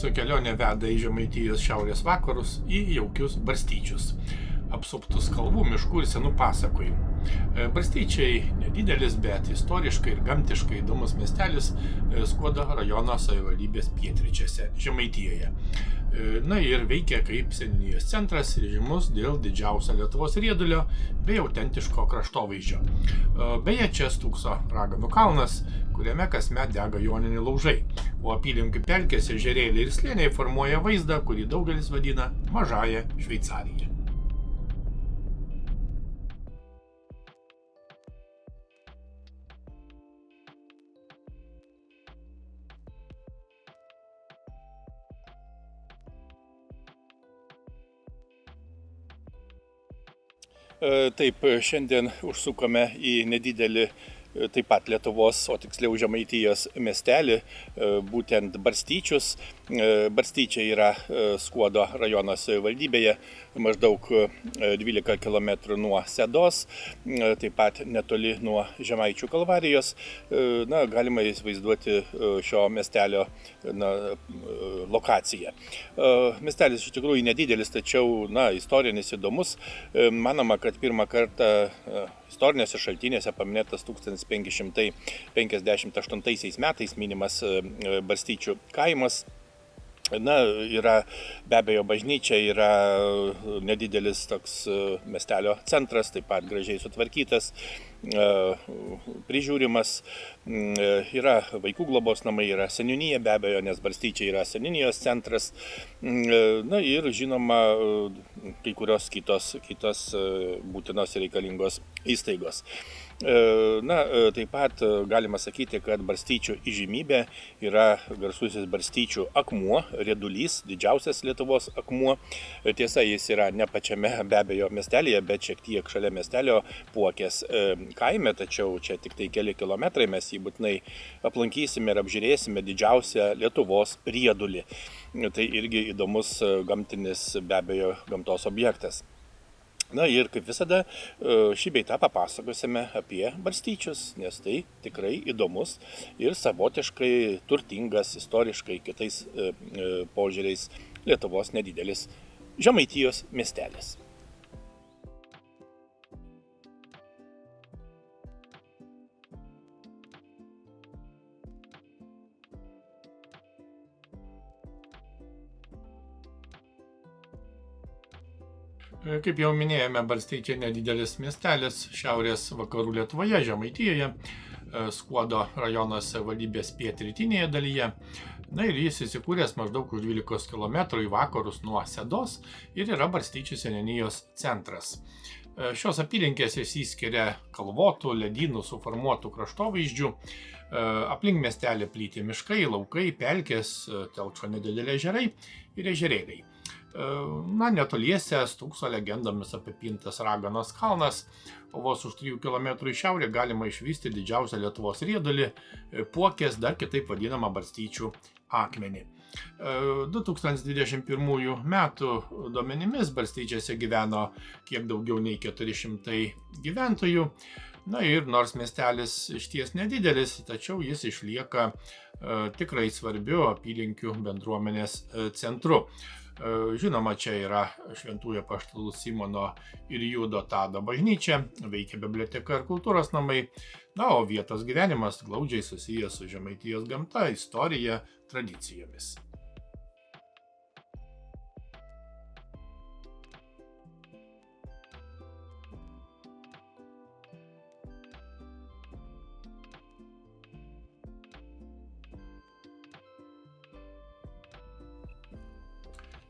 mūsų kelionė veda į Žemaitijos šiaurės vakarus, į jaukius Barstyčius, apsuptus kalvų, miškų ir senų pasakojimų. Barstyčiai nedidelis, bet istoriškai ir gamtiškai įdomus miestelis Skuodo rajono savivaldybės pietryčiuose Žemaitijoje. Na ir veikia kaip seniūnijos centras ir žymus dėl didžiausio Lietuvos riedulio bei autentiško kraštovaizdžio. Beje, čia stūkso Raganų kalnas, kuriame kasmet dega joniniai laužai, o apylinkių pelkės, ežerėliai ir slėniai formuoja vaizdą, kurį daugelis vadina Mažąja Šveicarija. Taip, šiandien užsukome į nedidelį taip pat Lietuvos, o tiksliau Žemaitijos miestelį, būtent Barstyčius. Barstyčiai yra Skuodo rajono savivaldybėje, maždaug 12 km nuo Sedos, taip pat netoli nuo Žemaičių kalvarijos. Galima įsivaizduoti šio miestelio lokaciją. Miestelis iš tikrųjų nedidelis, tačiau istorinis įdomus. Manoma, kad pirmą kartą istorinėse šaltinėse paminėtas 1558 metais minimas Barstyčių kaimas. Yra be abejo bažnyčia, yra nedidelis toks miestelio centras, taip pat gražiai sutvarkytas, prižiūrimas, yra vaikų globos namai, yra seniūnija be abejo, nes Barstyčiai yra seniūnijos centras, ir žinoma kai kurios kitos būtinos ir reikalingos įstaigos. Taip pat galima sakyti, kad Barstyčių įžymybė yra garsusis Barstyčių akmuo, riedulys, didžiausias Lietuvos akmuo. Tiesa, jis yra ne pačiame be abejo miestelėje, bet šiek tiek šalia miestelio Puokės kaime, tačiau čia tik tai keli kilometrai, mes jį būtinai aplankysime ir apžiūrėsime, didžiausią Lietuvos riedulį. Tai irgi įdomus gamtinis be abejo gamtos objektas. Ir kaip visada šį bei tą papasakosime apie Barstyčius, nes tai tikrai įdomus ir savotiškai turtingas istoriškai kitais požiūriais Lietuvos nedidelis Žemaitijos miestelis. Kaip jau minėjome, Barstyčiai nedidelis miestelis šiaurės vakarų Lietuvoje, Žemaitijoje, Skuodo rajono savivaldybės pietrytinėje dalyje. Ir jis įsikūręs maždaug už 12 km į vakarus nuo Sedos ir yra Barstyčių seniūnijos centras. Šios apylinkės išsiskiria kalvotų, ledynų suformuotų kraštovaizdžių. Aplink miestelį plyti miškai, laukai, pelkės, telkšo nedideli ežerai ir ežerėliai. Netoliese stūkso legendomis apipintas Raganos kalnas, o vos už 3 km į šiaurę galima išvysti didžiausią Lietuvos riedulį Puokės, dar kitaip vadinamą Barstyčių akmenį. 2021 metų duomenimis Barstyčiuose gyveno kiek daugiau nei 400 gyventojų. Ir nors miestelis išties nedidelis, tačiau jis išlieka tikrai svarbiu apylinkių bendruomenės centru. Žinoma, čia yra Šventųjų Apaštalų Simono ir Judo Tado bažnyčia, veikia biblioteka ir kultūros namai, o vietos gyvenimas glaudžiai susijęs su Žemaitijos gamta, istorija, tradicijomis.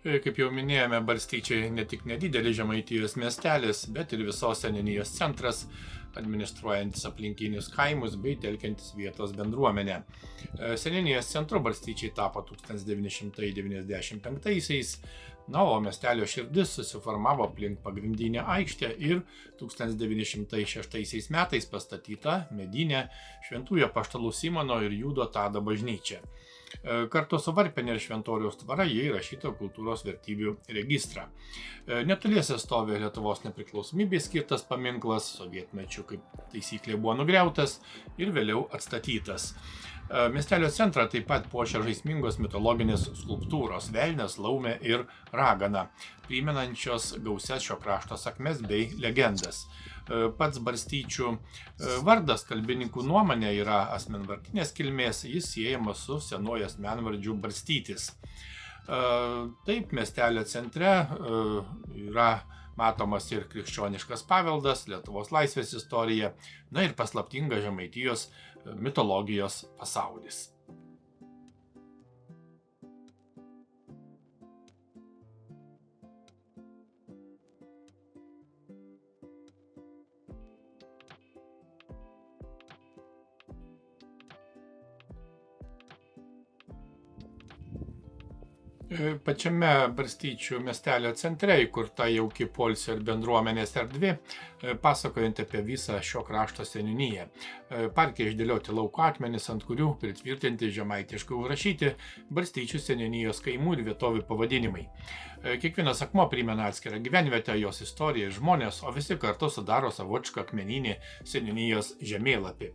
Kaip jau minėjome, Barstyčiai ne tik nedidelis Žemaitijos miestelis, bet ir visos seniūnijos centras, administruojantis aplinkinius kaimus bei telkiantis vietos bendruomenę. Seniūnijos centru Barstyčiai tapo 1995-aisiais, o miestelio širdis susiformavo aplink pagrindinę aikštę ir 1906 metais pastatyta medinė Šventųjų Apaštalų Simono ir Judo Tado bažnyčia. Kartu su Varpene ir Šventoriaus tvara jie įrašyta kultūros vertybių registrą. Netoliese stovi Lietuvos nepriklausomybei skirtas paminklas, sovietmečiu kaip taisyklė buvo nugriautas ir vėliau atstatytas. Miestelio centrą taip pat puošia žaismingos mitologinės skulptūros velnias, laumė ir ragana, primenančios gausias šio krašto sakmes bei legendas. Pats Barstyčių vardas kalbininkų nuomonė yra asmenvardinės kilmės, jis siejamas su senuoju asmenvardžiu Barstytis. Taip, miestelio centre yra matomas ir krikščioniškas paveldas, Lietuvos laisvės istorija, na ir paslaptinga Žemaitijos mitologijos pasaulis. Pačiame Barstyčių miestelio centre įkurta jauki poilsio ir bendruomenės erdvė, pasakojant apie visą šio krašto seniūniją. Parke išdėlioti lauko akmenys, ant kurių pritvirtinti žemaitiškai užrašyti Barstyčių seniūnijos kaimų ir vietovių pavadinimai. Kiekvienas akmuo primena atskirą gyvenvietę, jos istoriją ir žmonės, o visi kartu sudaro savotišką akmeninį seniūnijos žemėlapį.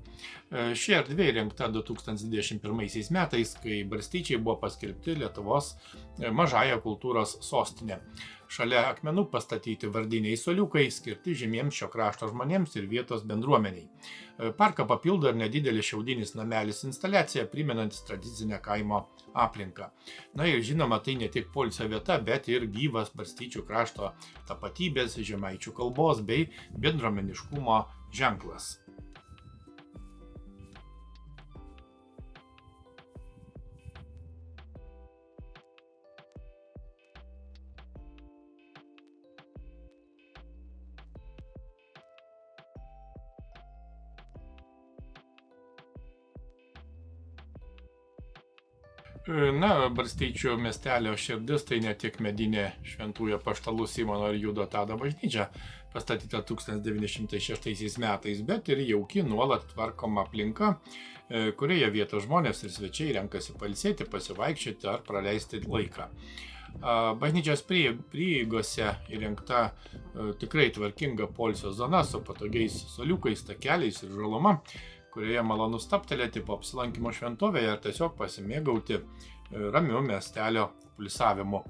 Ši erdvė įrengta 2021 metais, kai Barstyčiai buvo paskelbti Lietuvos mažąją kultūros sostinę. Šalia akmenų pastatyti vardiniai suoliukai, skirti žymiems šio krašto žmonėms ir vietos bendruomeniai. Parką papildo ir nedidelis šiaudinis namelis instaliacija, primenantis tradicinę kaimo aplinką. Na ir žinoma, tai ne tik poilsio vieta, bet ir gyvas Barstyčių krašto tapatybės, žemaičių kalbos bei bendruomeniškumo ženklas. Na, Barstyčių miestelio širdis tai ne tik medinė Šventųjų Apaštalų Simono ir Judo Tado bažnyčia, pastatyta 1906 metais, bet ir jauki nuolat tvarkoma aplinka, kurioje vietos žmonės ir svečiai renkasi pailsėti, pasivaikščioti ar praleisti laiką. Bažnyčios prieigose įrengta tikrai tvarkinga poilsio zona su patogiais suoliukais, takeliais ir žaluma, kurioje malonu stabtelėti po apsilankimo šventovėje ar tiesiog pasimėgauti ramiu miestelio pulsavimu.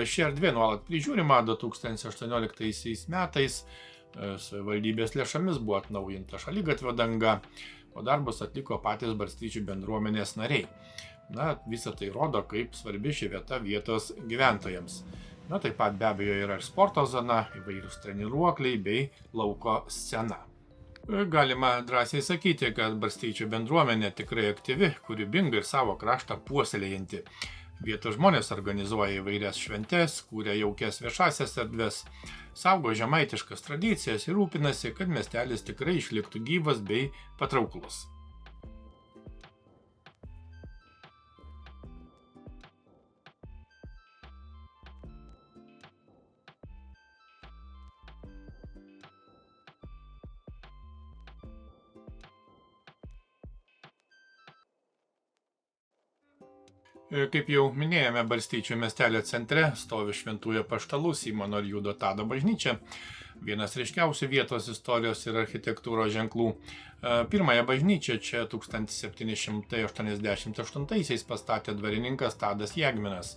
Ši erdvė nuolat prižiūrima 2018 metais, savivaldybės lėšomis buvo atnaujinta šaligatvio danga, o darbus atliko patys Barstyčių bendruomenės nariai. Na, visa tai rodo, kaip svarbi ši vieta vietos gyventojams. Na, taip pat be abejo yra ir sporto zona, įvairūs treniruokliai bei lauko scena. Galima drąsiai sakyti, kad Barstyčių bendruomenė tikrai aktyvi, kūrybinga ir savo kraštą puoselėjanti. Vietos žmonės organizuoja įvairias šventes, kūrė jaukias viešasias erdves, saugo žemaitiškas tradicijas ir rūpinasi, kad miestelis tikrai išliktų gyvas bei patrauklus. Kaip jau minėjome, Barstyčių miestelio centre stovi Šventųjų Apaštalų Simono ir Judo Tado bažnyčia, vienas ryškiausių vietos istorijos ir architektūros ženklų. Pirmąją bažnyčią čia 1788 pastatė dvarininkas Tadas Jagminas.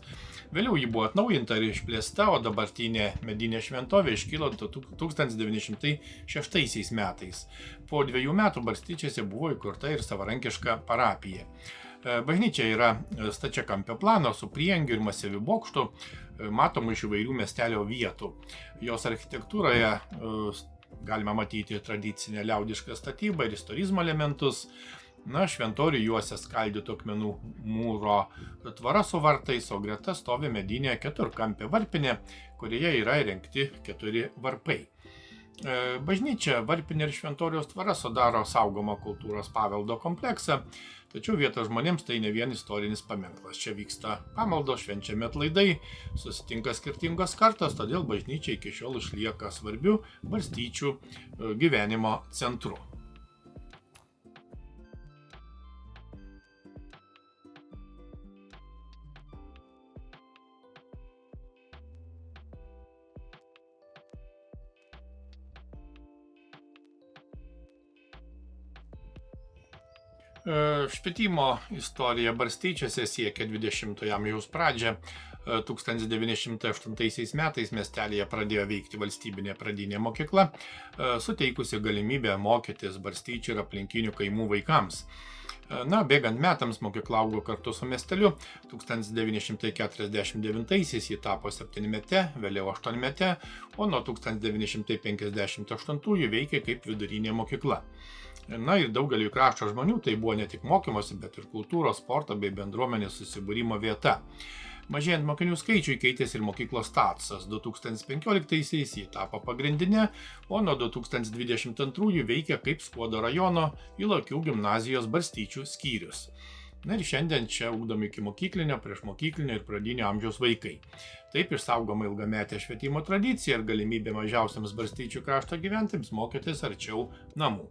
Vėliau ji buvo atnaujinta ir išplėsta, o dabartinė medinė šventovė iškilo 1906 metais. Po 2 metų Barstyčiuose buvo įkurta ir savarankiška parapija. Bažnyčia yra stačiakampio plano su prieangiu ir masyviu bokštu, matoma iš įvairių miestelio vietų. Jos architektūroje galima matyti tradicinę liaudišką statybą ir istorizmo elementus. Na, šventorių juosia skaldytų akmenų mūro tvara su vartais, o greta stovi medinė keturkampė varpinė, kurioje yra įrengti 4 varpai. Bažnyčia, varpinė ir šventoriaus tvara sudaro saugomą kultūros paveldo kompleksą, tačiau vietos žmonėms tai ne vien istorinis paminklas. Čia vyksta pamaldos, švenčiami atlaidai, susitinka skirtingos kartos, todėl bažnyčia iki šiol išlieka svarbiu Barstyčių gyvenimo centru. Švietimo istorija Barstyčiuose siekia 20-ojo amžiaus pradžią. 1908 metais miestelėje pradėjo veikti valstybinė pradinė mokykla, suteikusi galimybę mokytis Barstyčių ir aplinkinių kaimų vaikams. Bėgant metams mokykla augo kartu su miesteliu. 1949-aisiais ji tapo 7-mete, vėliau 8-mete, o nuo 1958 veikė kaip vidurinė mokykla. Ir daugeliui krašto žmonių tai buvo ne tik mokymosi, bet ir kultūros, sporto bei bendruomenės susibūrimo vieta. Mažėjant mokinių skaičiui keitėsi ir mokyklos statusas. 2015-aisiais ji tapo pagrindinė, o nuo 2022 veikia kaip Skuodo rajono Ilokių gimnazijos Barstyčių skyrius. Ir šiandien čia ugdomi ikimokyklinio, priešmokyklinio ir pradinio amžiaus vaikai. Taip išsaugoma ilgametė švietimo tradicija ir galimybė mažiausiams Barstyčių krašto gyventojams mokytis arčiau namų.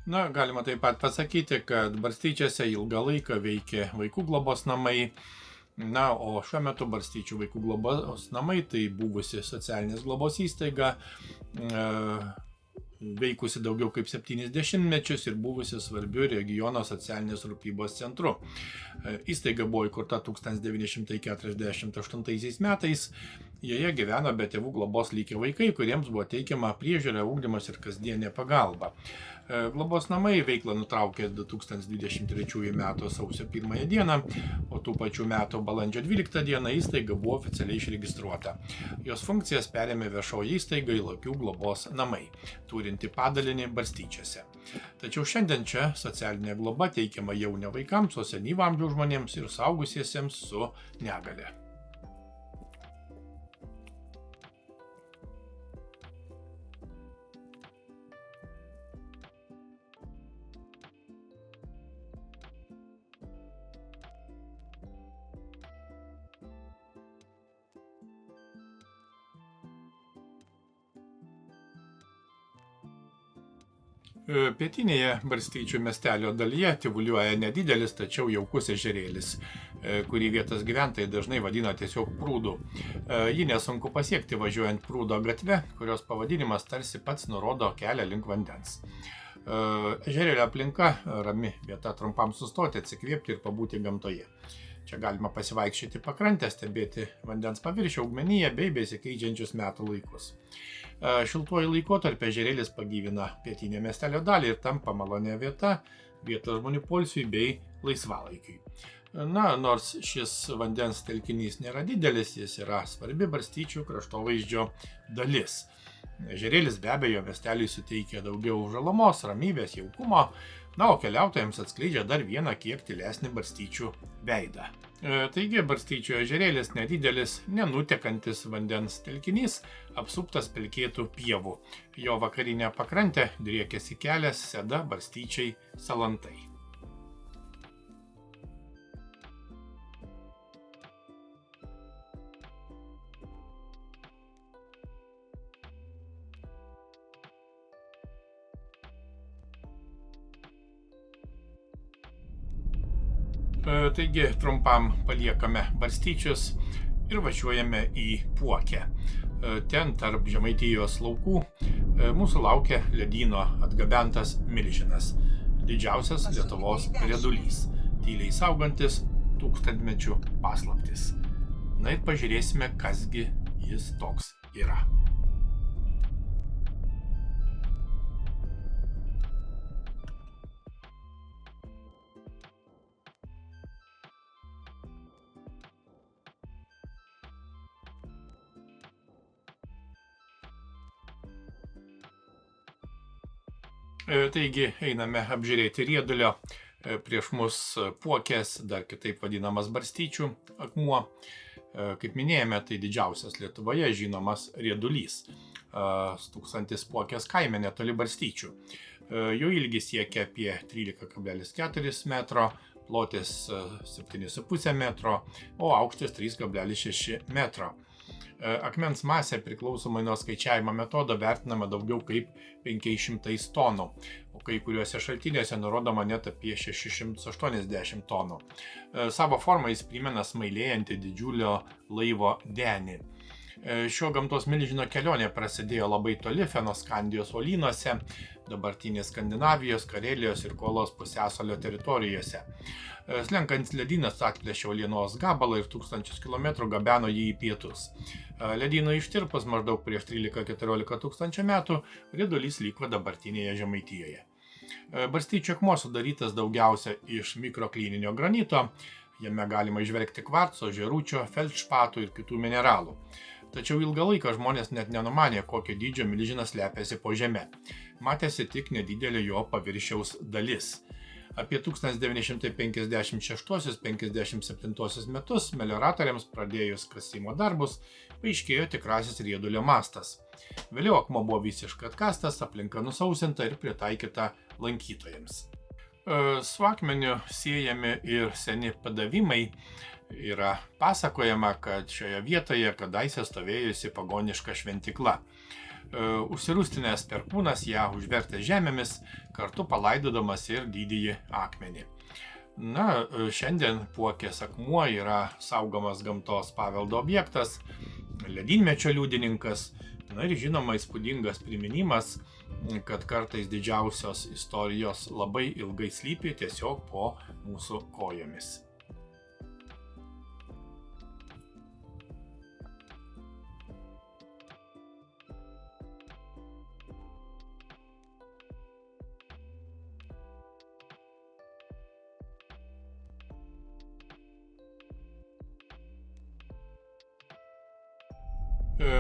Galima taip pat pasakyti, kad Barstyčiuose ilgą laiką veikė vaikų globos namai. O šiuo metu Barstyčių vaikų globos namai tai buvusi socialinės globos įstaiga, veikusi daugiau kaip 70 mečius ir buvusi svarbiu regiono socialinės rūpybos centru. Įstaiga buvo įkurta 1948 metais. Joje gyveno be tėvų globos likę vaikai, kuriems buvo teikiama priežiūra, ugdymas ir kasdienė pagalba. Globos namai veiklą nutraukė 2023 metų sausio 1 dieną, o tų pačių metų balandžio 12 dieną įstaiga buvo oficialiai išregistruota. Jos funkcijas perėmė viešoji įstaiga Ilokių globos namai, turinti padalinį Barstyčiuose. Tačiau šiandien čia socialinė globa teikiama jau ne vaikams, o senyvo amžiaus žmonėms ir suaugusiesiems su negalia. Pietinėje Barstyčių miestelio dalyje tyvuliuoja nedidelis, tačiau jaukus ežerėlis, kurį vietos gyventojai dažnai vadina tiesiog prūdu. Jį nesunku pasiekti važiuojant Prūdo gatve, kurios pavadinimas tarsi pats nurodo kelią link vandens. Ežerėlio aplinka rami vieta trumpam sustoti, atsikvėpti ir pabūti gamtoje. Čia galima pasivaikščioti pakrantę, stebėti vandens paviršių, augmeniją bei besikeičiančius metų laikus. Šiltuoju laikotarpiu ežerėlis pagyvina pietinę miestelio dalį ir tampa malonė vieta vietos žmonių poilsiui bei laisvalaikiui. Nors šis vandens telkinys nėra didelis, jis yra svarbi Barstyčių kraštovaizdžio dalis. Ežerėlis be abejo miesteliui suteikia daugiau žalumos, ramybės, jaukumo, o keliautojams atskleidžia dar vieną kiek tylesnį Barstyčių veidą. Taigi Barstyčių ežerėlis nedidelis, nenutekantis vandens telkinys, apsuptas pelkėtų pievų. Jo vakarinė pakrantė driekiasi kelias Seda Barstyčiai Salantai. Taigi trumpam paliekame Barstyčius ir važiuojame į Puokę. Ten tarp Žemaitijos laukų mūsų laukia ledyno atgabentas milžinas, didžiausias Lietuvos riedulys, tyliai saugantis tūkstantmečių paslaptis. Ir pažiūrėsime, kasgi jis toks yra. Taigi einame apžiūrėti riedulio, prieš mus Puokės, dar kitaip vadinamas Barstyčių akmuo. Kaip minėjome, tai didžiausias Lietuvoje žinomas riedulys, stūksantis Puokės kaime netoli Barstyčių. Jo ilgis siekia apie 13,4 metro, plotis 7,5 metro, o aukštis 3,6 metro. Akmens masė priklausomai nuo skaičiavimo metodo vertinama daugiau kaip 500 tonų, o kai kuriuose šaltiniuose nurodoma net apie 680 tonų. Savo formą jis primena smailėjantį didžiulio laivo denį. Šio gamtos milžino kelionė prasidėjo labai toli Fenoskandijos uolynuose, dabartinės Skandinavijos, Karelijos ir Kolos pusiasalio teritorijose. Slenkantis ledynas atplėšė uolienos gabalą ir 1000 km gabeno jį į pietus. Ledynui ištirpus maždaug prieš 13-14 tūkstančių metų, riedulys liko dabartinėje Žemaitijoje. Barstyčių akmuo sudarytas daugiausia iš mikroklininio granito, jame galima įžvelgti kvarco, žėručio, feldšpatų ir kitų mineralų. Tačiau ilgą laiką žmonės net nenumanė, kokio dydžio milžinas slepiasi po žeme. Matėsi tik nedidelė jo paviršiaus dalis. Apie 1956-57 metus melioratoriams pradėjus kasimo darbus, paaiškėjo tikrasis riedulio mastas. Vėliau akmuo buvo visiškai atkastas, aplinka nusausinta ir pritaikyta lankytojams. Su akmeniu siejami ir seni padavimai. Yra pasakojama, kad šioje vietoje kadaise stovėjusi pagoniška šventykla. Užsirūstinęs perkūnas ją užvertė žemėmis, kartu palaidodamas ir didįjį akmenį. Šiandien Puokės akmuo yra saugomas gamtos paveldo objektas, ledynmečio liudininkas, ir žinoma įspūdingas priminimas, kad kartais didžiausios istorijos labai ilgai slypi tiesiog po mūsų kojomis.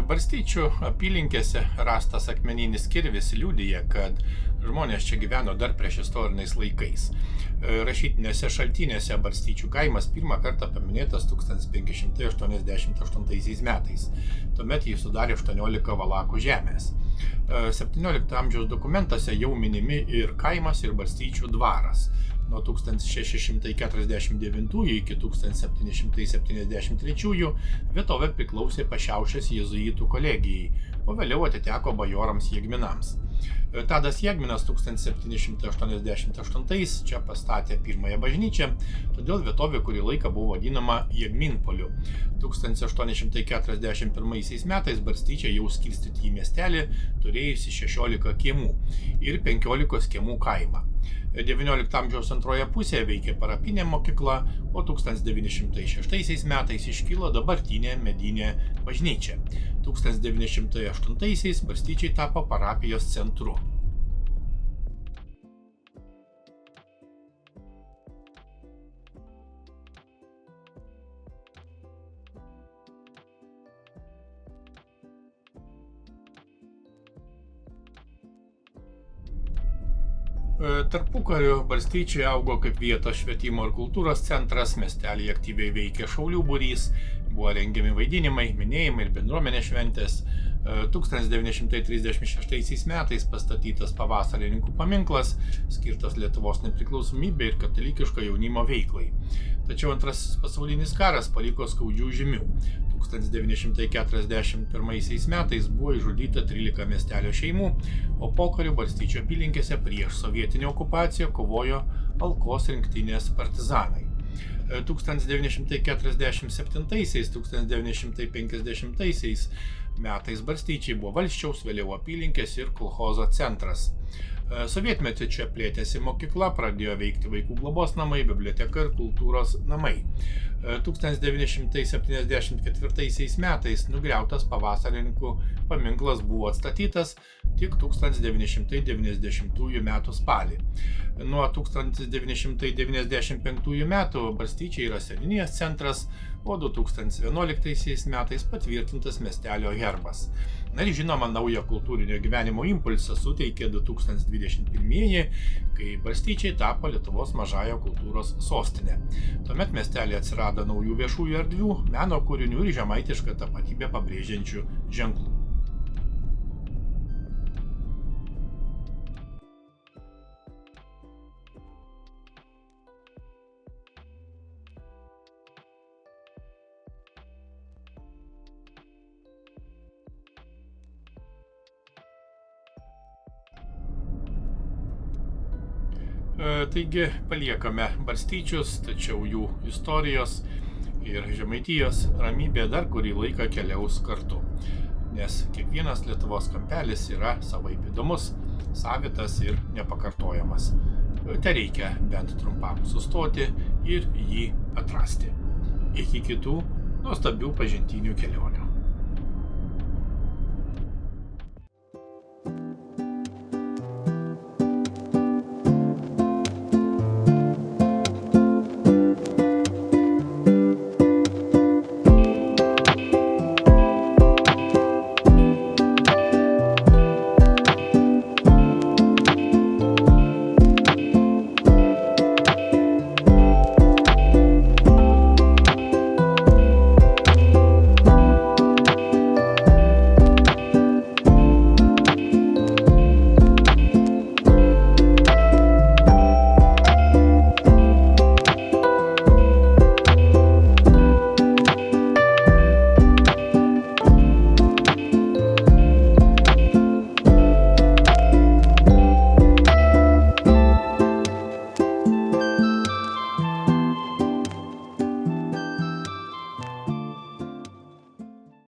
Barstyčių apylinkėse rastas akmeninis kirvis liudija, kad žmonės čia gyveno dar prieš istoriniais laikais. Rašytinėse šaltinėse Barstyčių kaimas pirmą kartą paminėtas 1588 metais. Tuomet jį sudarė 18 valakų žemės. 17 amžiaus dokumentuose jau minimi ir kaimas, ir Barstyčių dvaras. Nuo 1649 iki 1773 vietovė priklausė Pašiaušės jėzuitų kolegijai, o vėliau atiteko bajorams Jegminams. Tadas Jegminas 1788 čia pastatė pirmąją bažnyčią, todėl vietovė kurį laiką buvo vadinama Jegminpoliu. 1841 metais Barstyčia jau skirstyti į miestelį, turėjusi 16 kiemų ir 15 kiemų kaimą. 19 amžiaus antroje pusėje veikė parapinė mokykla, o 1906 metais iškilo dabartinė medinė bažnyčia. 1908 Barstyčiai tapo parapijos centru. Tarpukariu Barstyčiai augo kaip vietos švietimo ir kultūros centras, miestelyje aktyviai veikė šaulių būrys, buvo rengiami vaidinimai, minėjimai ir bendruomenės šventės. 1936 metais pastatytas pavasarininkų paminklas, skirtas Lietuvos nepriklausomybei ir katalikiško jaunimo veiklai. Tačiau Antrasis pasaulinis karas paliko skaudžių žymių. 1941 metais buvo išžudyta 13 miestelio šeimų, o pokariu Barstyčių apylinkėse prieš sovietinę okupaciją kovojo Alkos rinktinės partizanai. 1947-1950 metais Barstyčiai buvo valsčiaus, vėliau apylinkės ir kolchozo centras. Sovietmečiu čia plėtėsi mokykla, pradėjo veikti vaikų globos namai, biblioteka ir kultūros namai. 1974 metais nugriautas pavasarininkų paminklas buvo atstatytas tik 1990 metų spalį. Nuo 1995 metų Barstyčiai yra seniūnijos centras, o 2011 metais patvirtintas miestelio herbas. Ir žinoma, naują kultūrinio gyvenimo impulsą suteikė 2021, kai Barstyčiai tapo Lietuvos mažąja kultūros sostinė. Tuomet miestelėje atsirado naujų viešųjų erdvių, meno kūrinių ir žemaitišką tapatybę pabrėžiančių ženklų. Taigi paliekame Barstyčius, tačiau jų istorijos ir Žemaitijos ramybė dar kurį laiką keliaus kartu. Nes kiekvienas Lietuvos kampelis yra savaip įdomus, savitas ir nepakartojamas. Tereikia bent trumpam sustoti ir jį atrasti. Iki kitų nuostabių pažintinių kelionių.